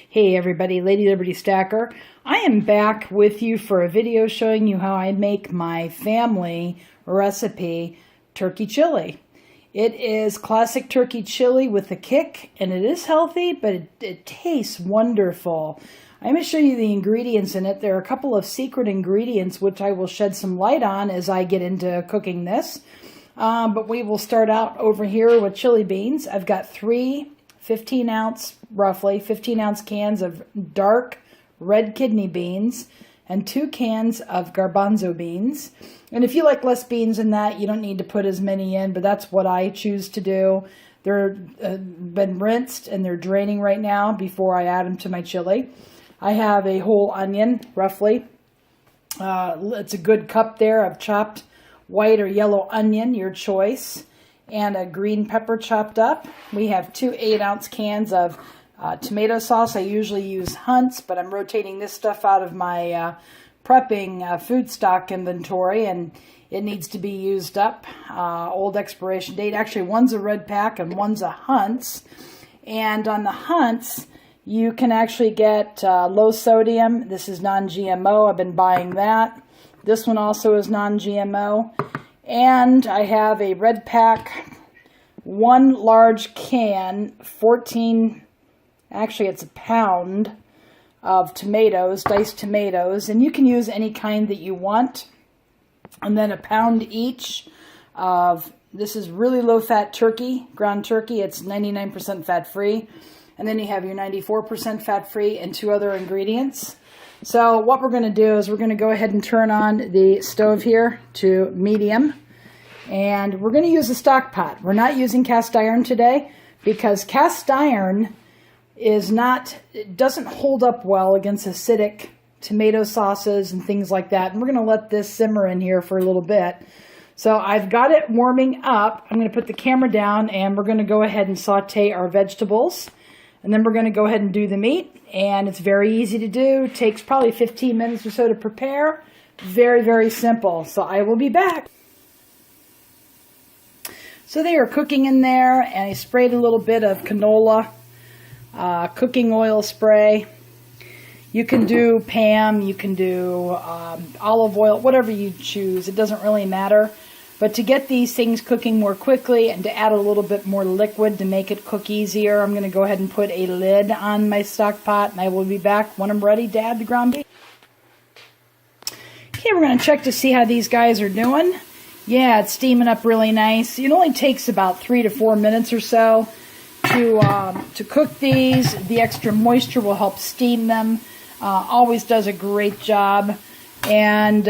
Hey everybody, LadyLibertyStacker. I am back with you for a video showing you how I make my family recipe turkey chili. It is classic turkey chili with a kick, and it is healthy, but it tastes wonderful. I'm going to show you the ingredients in it. There are a couple of secret ingredients which I will shed some light on as I get into cooking this. But we will start out over here with chili beans. I've got three 15 ounce cans of dark red kidney beans and 2 cans of garbanzo beans. And if you like less beans in that, you don't need to put as many in, but that's what I choose to do. They're been rinsed and they're draining right now before I add them to my chili. I have a whole onion, roughly. It's a good cup there of chopped white or yellow onion, your choice, and a green pepper chopped up. We have 2 8-ounce cans of tomato sauce. I usually use Hunt's, but I'm rotating this stuff out of my prepping food stock inventory, and it needs to be used up. Old expiration date. Actually, one's a red pack and one's a Hunt's. And on the Hunt's, you can actually get low sodium. This is non-GMO. I've been buying that. This one also is non-GMO. And I have a red pack, 1 large can, 14, actually it's a pound of tomatoes, diced tomatoes. And you can use any kind that you want. And then a pound each of, this is really low-fat turkey, ground turkey. It's 99% fat-free. And then you have your 94% fat-free and 2 other ingredients. So what we're going to do is we're going to go ahead and turn on the stove here to medium. And we're going to use a stock pot. We're not using cast iron today because cast iron is not, it doesn't hold up well against acidic tomato sauces and things like that. And we're going to let this simmer in here for a little bit. So I've got it warming up. I'm going to put the camera down and we're going to go ahead and saute our vegetables. And then we're going to go ahead and do the meat. And it's very easy to do. It takes probably 15 minutes or so to prepare. Very, very simple. So I will be back. So they are cooking in there, and I sprayed a little bit of canola cooking oil spray. You can do Pam, you can do olive oil, whatever you choose. It doesn't really matter. But to get these things cooking more quickly and to add a little bit more liquid to make it cook easier, I'm going to go ahead and put a lid on my stock pot, and I will be back when I'm ready to add the ground beef. Okay, we're going to check to see how these guys are doing. Yeah, it's steaming up really nice. It only takes about 3 to 4 minutes or so to cook these. The extra moisture will help steam them. Always does a great job. And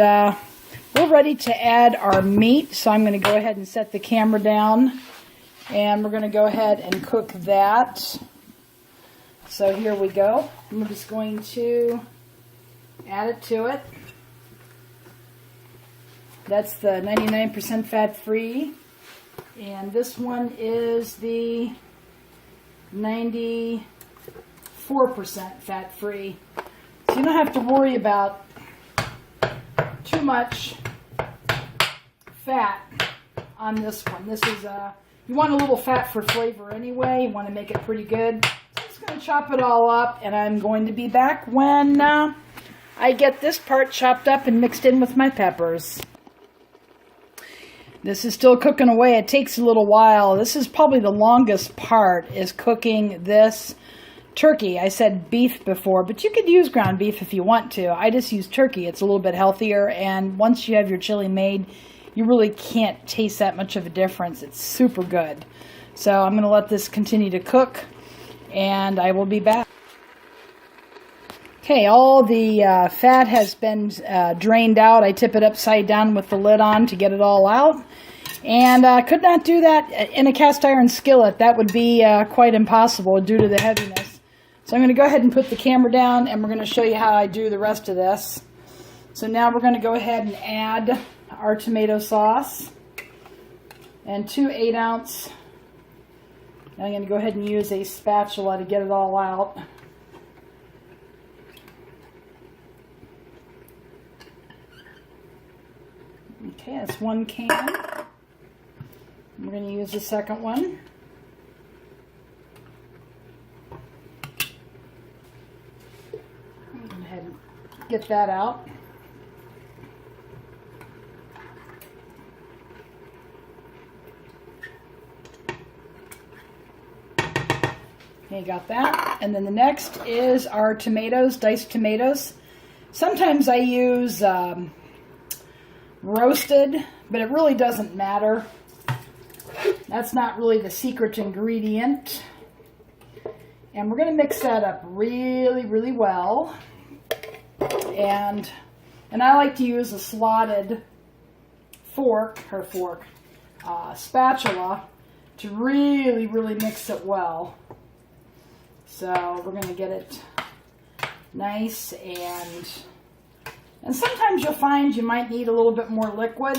we're ready to add our meat, so I'm going to go ahead and set the camera down, and we're going to go ahead and cook that. So here we go. I'm just going to add it to it. That's the 99% fat-free, and this one is the 94% fat-free. So you don't have to worry about too much fat on this one. This is you want a little fat for flavor anyway. You want to make it pretty good. So I'm just going to chop it all up, and I'm going to be back when I get this part chopped up and mixed in with my peppers. This is still cooking away. It takes a little while. This is probably the longest part, is cooking this turkey. I said beef before, but you could use ground beef if you want to. I just use turkey. It's a little bit healthier, and once you have your chili made, you really can't taste that much of a difference. It's super good. So I'm going to let this continue to cook, and I will be back. Okay, all the fat has been drained out. I tip it upside down with the lid on to get it all out. And I could not do that in a cast iron skillet. That would be quite impossible due to the heaviness. So I'm going to go ahead and put the camera down, and we're going to show you how I do the rest of this. So now we're going to go ahead and add our tomato sauce and 2 8-ounce. I'm going to go ahead and use a spatula to get it all out. Okay, that's 1 can. We're going to use the second one. get that out. Okay, got that. And then the next is our tomatoes, diced tomatoes. Sometimes I use roasted, but it really doesn't matter. That's not really the secret ingredient. And we're going to mix that up really, really well. And I like to use a slotted spatula to really, really mix it well. So we're going to get it nice, and sometimes you'll find you might need a little bit more liquid.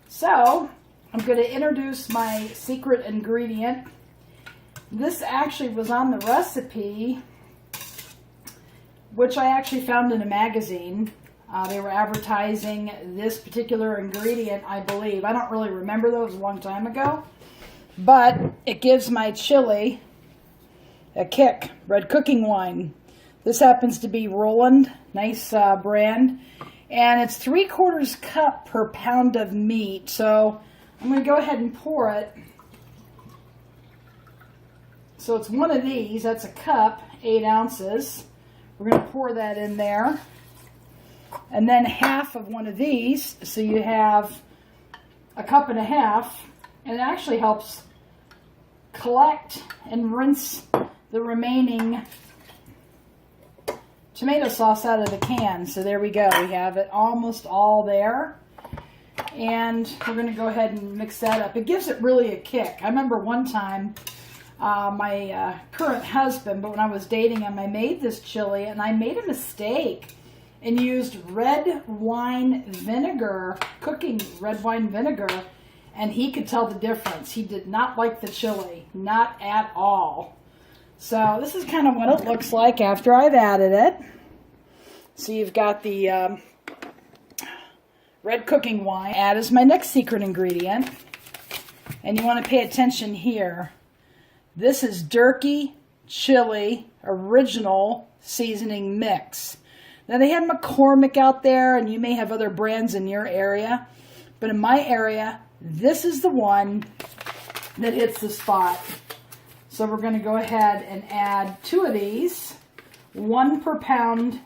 So I'm going to introduce my secret ingredient. This actually was on the recipe, which I actually found in a magazine. They were advertising this particular ingredient, I believe. I don't really remember though, it was a long time ago. But it gives my chili a kick. Red cooking wine. This happens to be Roland, nice brand. And it's 3/4 cup per pound of meat. So I'm going to go ahead and pour it. So it's one of these, that's a cup, 8 ounces. We're going to pour that in there. And then half of one of these, so you have a cup and a half. And it actually helps collect and rinse the remaining tomato sauce out of the can. So there we go. We have it almost all there. And we're going to go ahead and mix that up. It gives it really a kick. I remember one time, my current husband, but when I was dating him, I made this chili and I made a mistake and used red wine vinegar, cooking red wine vinegar, and he could tell the difference. He did not like the chili, not at all. So this is kind of what it looks like after I've added it. So you've got the red cooking wine. Add as my next secret ingredient. And you want to pay attention here. This is Durkee Chili Original Seasoning Mix. Now they have McCormick out there, and you may have other brands in your area. But in my area, this is the one that hits the spot. So we're going to go ahead and add 2 of these, 1 per pound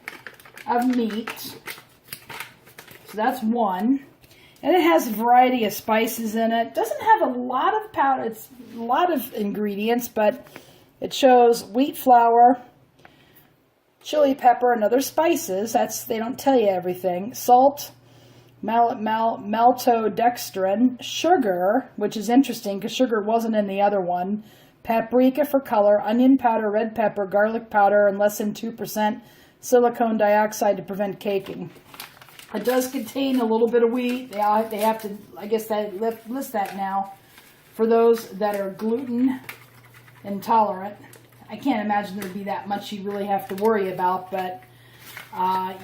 of meat. So that's 1. And it has a variety of spices in it. Doesn't have a lot of powder. It's a lot of ingredients, but it shows wheat flour, chili pepper, and other spices. They don't tell you everything. Salt, maltodextrin, sugar, which is interesting because sugar wasn't in the other one. Paprika for color, onion powder, red pepper, garlic powder, and less than 2% silicone dioxide to prevent caking. It does contain a little bit of wheat. They have to, I guess, list that now for those that are gluten intolerant. I can't imagine there would be that much you really have to worry about, but I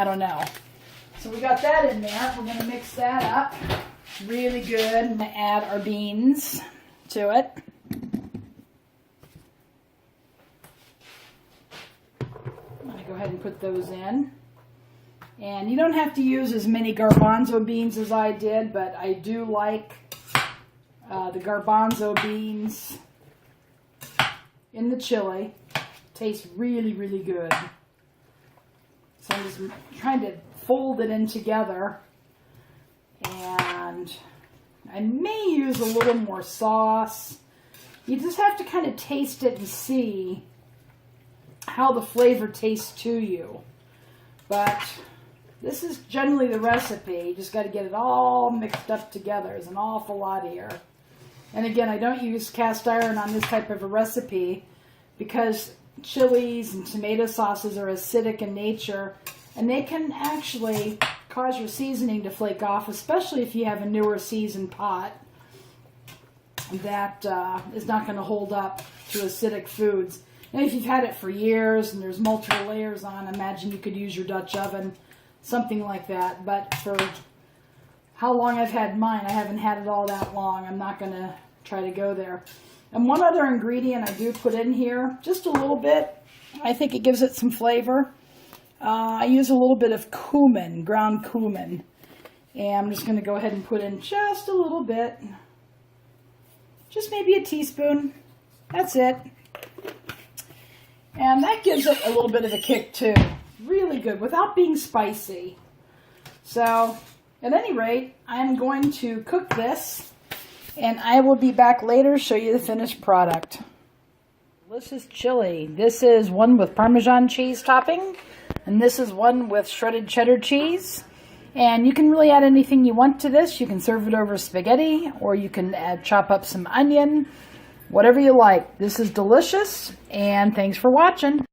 don't know. So we got that in there. We're going to mix that up really good and add our beans to it. I'm going to go ahead and put those in. And you don't have to use as many garbanzo beans as I did, but I do like the garbanzo beans in the chili. Tastes really, really good. So I'm just trying to fold it in together. And I may use a little more sauce. You just have to kind of taste it and see how the flavor tastes to you. But this is generally the recipe. You just got to get it all mixed up together. There's an awful lot here. And again, I don't use cast iron on this type of a recipe because chilies and tomato sauces are acidic in nature, and they can actually cause your seasoning to flake off, especially if you have a newer seasoned pot that is not going to hold up to acidic foods. And if you've had it for years and there's multiple layers on, imagine you could use your Dutch oven, something like that. But for how long I've had mine, I haven't had it all that long. I'm not going to try to go there. And one other ingredient I do put in here, just a little bit. I think it gives it some flavor. I use a little bit of cumin, ground cumin. And I'm just going to go ahead and put in just a little bit. Just maybe a teaspoon. That's it. And that gives it a little bit of a kick too. Really good without being spicy. So, at any rate, I'm going to cook this. And I will be back later to show you the finished product. Delicious chili. This is one with Parmesan cheese topping. And this is one with shredded cheddar cheese. And you can really add anything you want to this. You can serve it over spaghetti, or you can chop up some onion. Whatever you like. This is delicious, and thanks for watching.